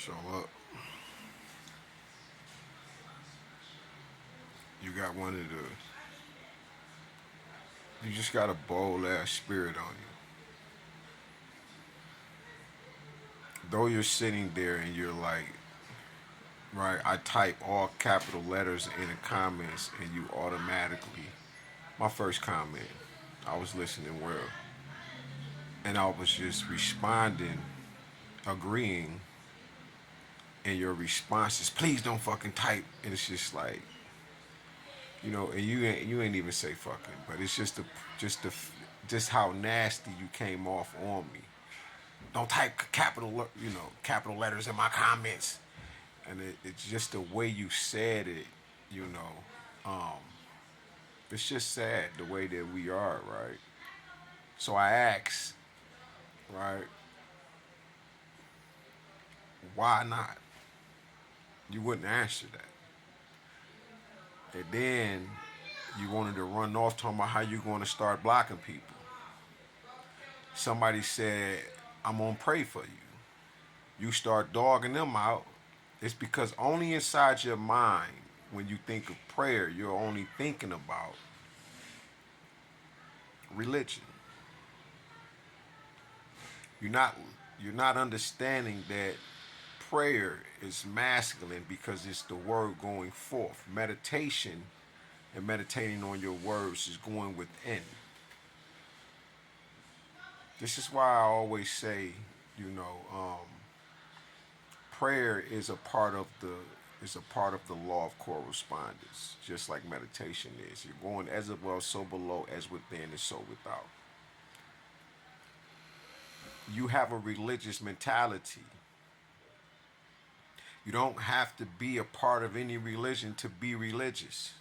So look, you got one of the. You just got a bold ass spirit on you. Though you're sitting there and you're like, right, I type all capital letters in the comments and you automatically, my first comment, I was listening well. And I was just responding, agreeing, and your response is, please don't fucking type. And it's just like, and you ain't even say fucking, but it's just the, just how nasty you came off on me. Don't type capital letters in my comments, and it's just the way you said it. You know, it's just sad the way that we are, right? So I asked, right, why not? You wouldn't answer that, and then you wanted to run off talking about how you going to start blocking people. Somebody said, I'm gonna pray for you. You start dogging them out. It's because only inside your mind, when you think of prayer, you're only thinking about religion. You're not you're not understanding that prayer is masculine because it's the word going forth. Meditation and meditating on your words is going within. This is why I always say, you know, prayer is a part of the law of correspondence, just like meditation is. You're going as above, so below, as within, and so without. You have a religious mentality. You don't have to be a part of any religion to be religious.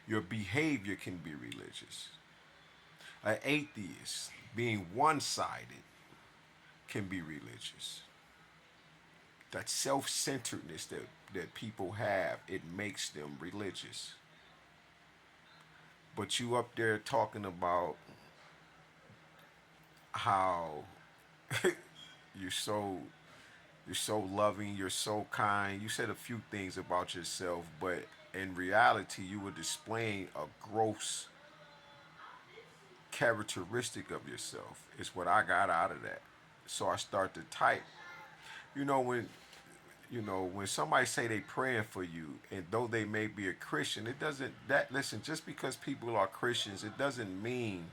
Your behavior can be religious. An atheist being one sided can be religious. That self centeredness that people have, it makes them religious. But you up there talking about how you're so you're so loving, you're so kind. You said a few things about yourself, but in reality, you were displaying a gross characteristic of yourself. Is what I got out of that. So I start to type. You know when when somebody say they praying for you, and though they may be a Christian, it doesn't that listen. Just because people are Christians, it doesn't mean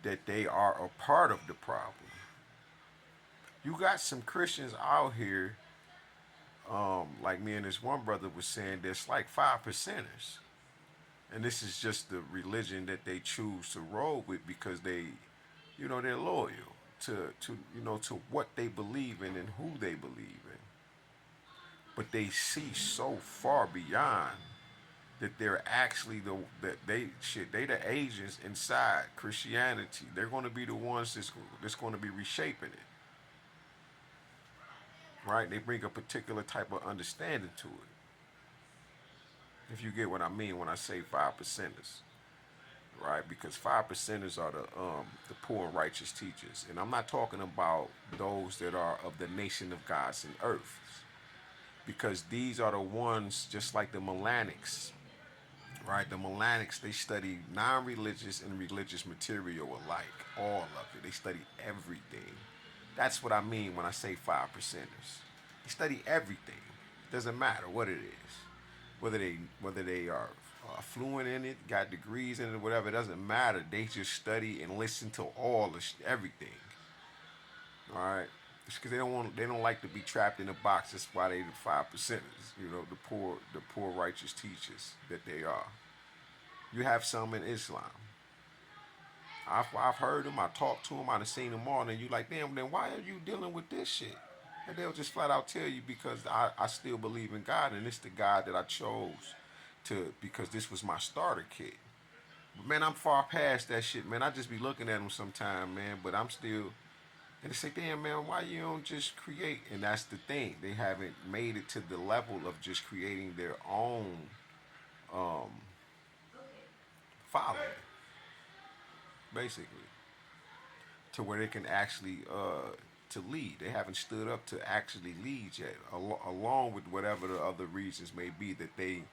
that they are a part of the problem. You got some Christians out here, like me and this one brother was saying, that's like 5%ers. And this is just the religion that they choose to roll with because they're loyal to what they believe in and who they believe in. But they see so far beyond that they're actually they the agents inside Christianity. They're going to be the ones that's going to be reshaping it, right? They bring a particular type of understanding to it. If you get what I mean when I say 5%ers, right? Because 5%ers are the poor and righteous teachers, and I'm not talking about those that are of the nation of gods and earth, because these are the ones just like the Melanics, right? The Melanics, they study non-religious and religious material alike, all of it. They study everything. That's what I mean when I say 5%ers. They study everything. It doesn't matter what it is, whether they are fluent in it, got degrees in it, whatever. It doesn't matter. They just study and listen to everything. All right. It's because they don't like to be trapped in a box. That's why they the 5%ers. The poor righteous teachers that they are. You have some in Islam. I've heard them. I talked to them. I've seen them all. And you like, damn. Then why are you dealing with this shit? And they'll just flat out tell you because I still believe in God and it's the God that I chose to because this was my starter kit. But man, I'm far past that shit, man. I just be looking at them sometime, man. But I'm still. And they say, damn, man, why you don't just create? And that's the thing. They haven't made it to the level of just creating their own um, following, basically, to where they can actually to lead. They haven't stood up to actually lead yet, along with whatever the other reasons may be that they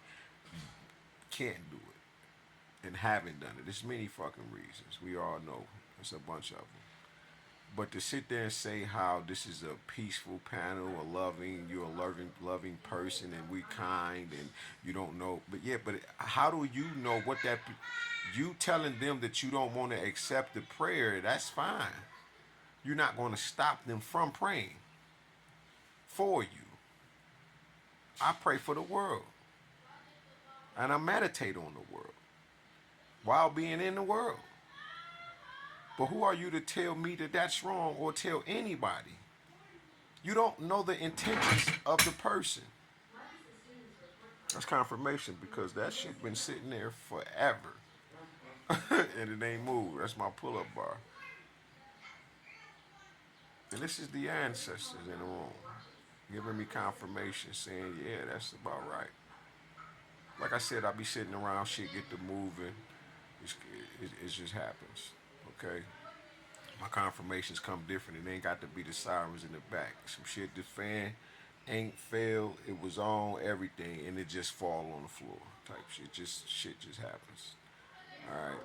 can't do it and haven't done it. There's many fucking reasons. We all know. There's a bunch of them. But to sit there and say how this is a peaceful panel, you're a loving person, and we kind, and you don't know, but yeah, but how do you know what that? You telling them that you don't want to accept the prayer, that's fine. You're not going to stop them from praying for you. I pray for the world, and I meditate on the world while being in the world. But who are you to tell me that that's wrong or tell anybody? You don't know the intentions of the person. That's confirmation because that shit been sitting there forever. And it ain't moved. That's my pull-up bar. And this is the ancestors in the room giving me confirmation saying, yeah, that's about right. Like I said, I be sitting around, shit get to moving. It just happens. Okay? My confirmations come different. It ain't got to be the sirens in the back. Some shit the fan ain't failed. It was on everything, and it just fall on the floor. Type shit. Shit just happens. All right.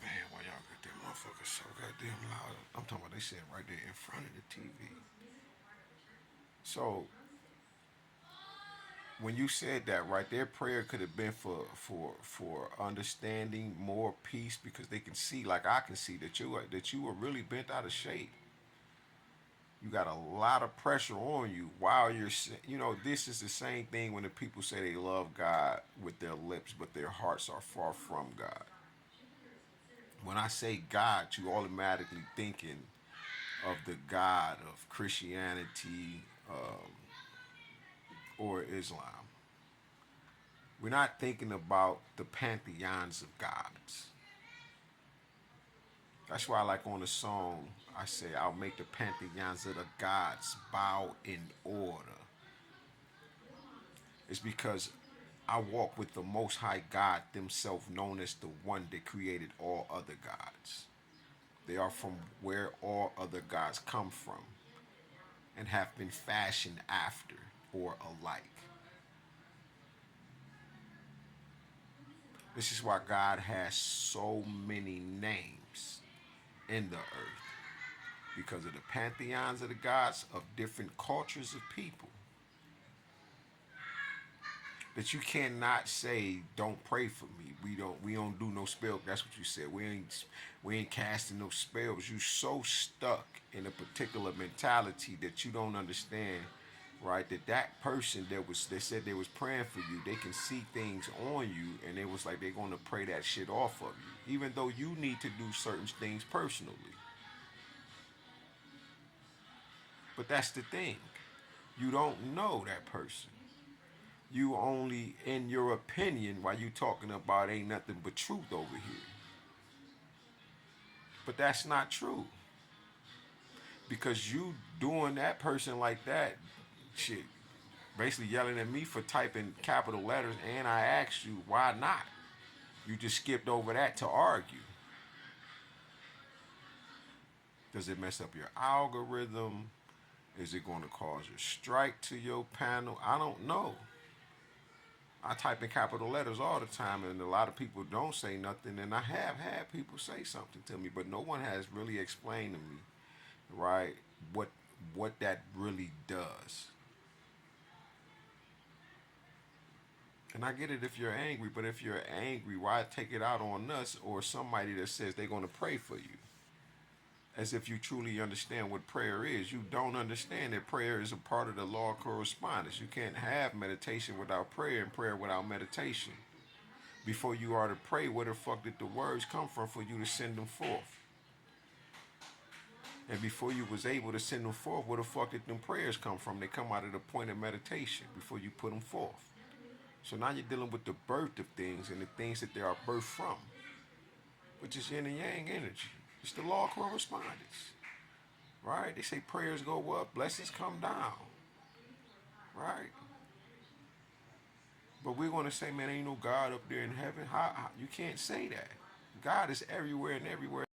Man, why y'all got that motherfucker so goddamn loud? I'm talking about they sitting right there in front of the TV. So when you said that right there, prayer could have been for understanding, more peace, because they can see, like I can see, that you were really bent out of shape. You got a lot of pressure on you while you're, this is the same thing when the people say they love God with their lips, but their hearts are far from God. When I say God, you automatically thinking of the God of Christianity or Islam. We're not thinking about the pantheons of gods. That's why, like on the song, I say, I'll make the pantheons of the gods bow in order. It's because I walk with the Most High God themselves, known as the one that created all other gods. They are from where all other gods come from and have been fashioned after or alike. This is why God has so many names in the earth. Because of the pantheons of the gods of different cultures of people. That you cannot say, don't pray for me. We don't do no spell. That's what you said. We ain't casting no spells. You so stuck in a particular mentality that you don't understand, right? That person that said they was praying for you, they can see things on you, and it was like they're gonna pray that shit off of you, even though you need to do certain things personally. But that's the thing. You don't know that person. You only, in your opinion, while you talking about ain't nothing but truth over here. But that's not true. Because you doing that person like that, shit, basically yelling at me for typing capital letters, and I asked you, why not? You just skipped over that to argue. Does it mess up your algorithm? Is it going to cause a strike to your panel? I don't know. I type in capital letters all the time, and a lot of people don't say nothing, and I have had people say something to me, but no one has really explained to me, right, what that really does. And I get it if you're angry, but if you're angry, why take it out on us or somebody that says they're going to pray for you? As if you truly understand what prayer is. You don't understand that prayer is a part of the law of correspondence. You can't have meditation without prayer and prayer without meditation. Before you are to pray, where the fuck did the words come from for you to send them forth? And before you was able to send them forth, where the fuck did them prayers come from? They come out of the point of meditation before you put them forth. So now you're dealing with the birth of things and the things that they are birthed from, which is yin and yang energy. It's the law of correspondence, right? They say prayers go up, blessings come down, right? But we're going to say, man, ain't no God up there in heaven. How you can't say that. God is everywhere and everywhere.